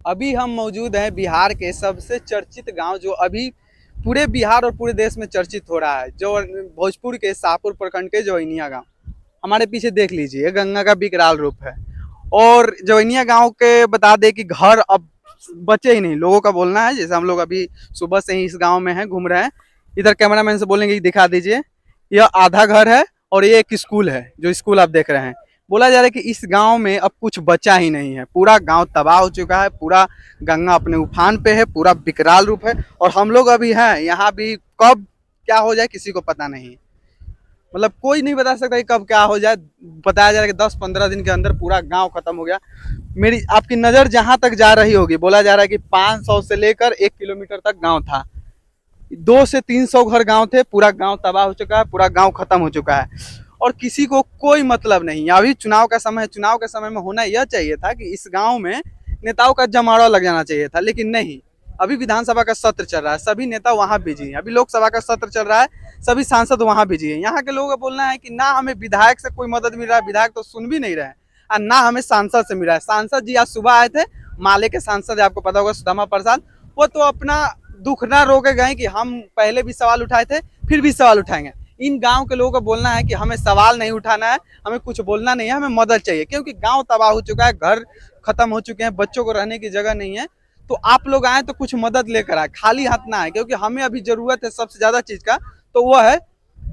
अभी हम मौजूद हैं बिहार के सबसे चर्चित गांव, जो अभी पूरे बिहार और पूरे देश में चर्चित हो रहा है, जो भोजपुर के शाहपुर प्रखंड के जवैनिया गांव। हमारे पीछे देख लीजिए, ये गंगा का विकराल रूप है। और जवैनिया गांव के बता दें कि घर अब बचे ही नहीं, लोगों का बोलना है। जैसे हम लोग अभी सुबह से ही इस गांव में हैं, घूम रहे हैं। इधर कैमरामैन से बोलेंगे कि दिखा दीजिए, यह आधा घर है और ये एक स्कूल है, जो स्कूल आप देख रहे हैं। बोला जा रहा है कि इस गांव में अब कुछ बचा ही नहीं है, पूरा गांव तबाह हो चुका है, पूरा गंगा अपने उफान पे है, पूरा विकराल रूप है। और हम लोग अभी हैं यहाँ भी, कब क्या हो जाए किसी को पता नहीं। मतलब कोई नहीं बता सकता कि कब क्या हो जाए। बताया जा रहा है कि 10-15 दिन के अंदर पूरा गांव खत्म हो गया। मेरी आपकी नज़र जहां तक जा रही होगी, बोला जा रहा है कि 500 से लेकर 1 किलोमीटर तक गांव था। 200 से 300 घर गांव थे, पूरा गांव तबाह हो चुका है, पूरा गांव खत्म हो चुका है। और किसी को कोई मतलब नहीं। अभी चुनाव का समय है, चुनाव के समय में होना यह चाहिए था कि इस गांव में नेताओं का जमावड़ा लग जाना चाहिए था, लेकिन नहीं। अभी विधानसभा का सत्र चल रहा है, सभी नेता वहां बिजी हैं। अभी लोकसभा का सत्र चल रहा है, सभी सांसद वहां बिजी हैं। यहाँ के लोगों का बोलना है कि ना हमें विधायक से कोई मदद मिल रहा है, विधायक तो सुन भी नहीं रहे हैं, और ना हमें सांसद से मिल रहा है। सांसद जी आज सुबह आए थे, माले के सांसद, आपको पता होगा, सुदामा प्रसाद। वो तो अपना दुख ना रोके गए कि हम पहले भी सवाल उठाए थे, फिर भी सवाल उठाएंगे। इन गांव के लोगों का बोलना है कि हमें सवाल नहीं उठाना है, हमें कुछ बोलना नहीं है, हमें मदद चाहिए, क्योंकि गांव तबाह हो चुका है, घर खत्म हो चुके हैं, बच्चों को रहने की जगह नहीं है। तो आप लोग आए तो कुछ मदद लेकर आए, खाली हाथ ना आए, क्योंकि हमें अभी जरूरत है सबसे ज्यादा चीज का, तो वो है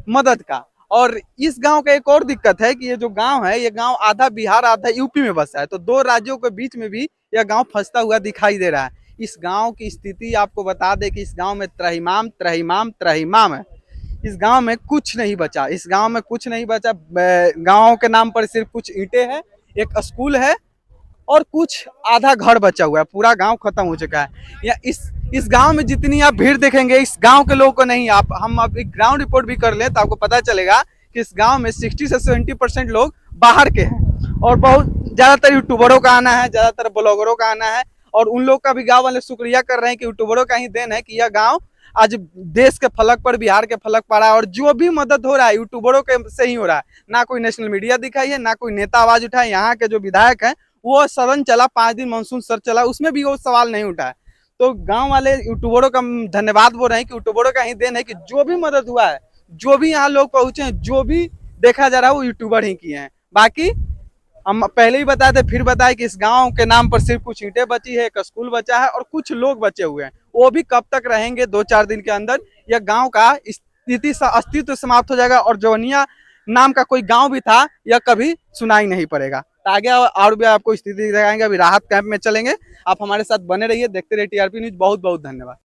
मदद का। और इस गांव का एक और दिक्कत है कि ये जो गांव है, ये गांव आधा बिहार आधा यूपी में बसा है, तो दो राज्यों के बीच में भी यह गांव फंसता हुआ दिखाई दे रहा है। इस गांव की स्थिति आपको बता दें कि इस गांव में त्रहिमाम त्रहिमाम त्रहिमाम है। इस गांव में कुछ नहीं बचा, इस गांव में कुछ नहीं बचा। गांव के नाम पर सिर्फ कुछ ईंटें हैं, एक स्कूल है और कुछ आधा घर बचा हुआ है, पूरा गांव खत्म हो चुका है। या इस गांव में जितनी आप भीड़ देखेंगे, इस गांव के लोगों को नहीं। आप हम अब एक ग्राउंड रिपोर्ट भी कर ले तो आपको पता चलेगा कि इस गांव में 60 से 70% लोग बाहर के हैं। और बहुत ज्यादातर यूट्यूबरों का आना है, ज्यादातर ब्लॉगरों का आना है। और उन लोग का भी गांव वाले शुक्रिया कर रहे हैं कि यूट्यूबरों का ही देन है कि यह गांव आज देश के फलक पर, बिहार के फलक पर आया। और जो भी मदद हो रहा है यूट्यूबरों के से ही हो रहा है। ना कोई नेशनल मीडिया दिखाई है, ना कोई नेता आवाज उठाए। यहाँ के जो विधायक हैं, वो सदन चला, 5 दिन मानसून सर चला, उसमें भी वो सवाल नहीं उठाया। तो गांव वाले यूट्यूबरों का धन्यवाद बोल रहे हैं कि यूट्यूबरों का ही देन है कि जो भी मदद हुआ है, जो भी यहाँ लोग पहुंचे हैं, जो भी देखा जा रहा है, वो यूट्यूबर ही किए हैं। बाकी हम पहले ही बताए थे, फिर बताए कि इस गांव के नाम पर सिर्फ कुछ ईंटें बची है, एक स्कूल बचा है और कुछ लोग बचे हुए हैं। वो भी कब तक रहेंगे, 2-4 दिन के अंदर यह गांव का स्थिति अस्तित्व समाप्त हो जाएगा। और जवनिया नाम का कोई गांव भी था, यह कभी सुनाई नहीं पड़ेगा। तो आगे और भी आपको स्थिति दिखाएंगे। अभी राहत कैंप में चलेंगे, आप हमारे साथ बने रहिए, देखते रहिए TRP न्यूज। बहुत बहुत धन्यवाद।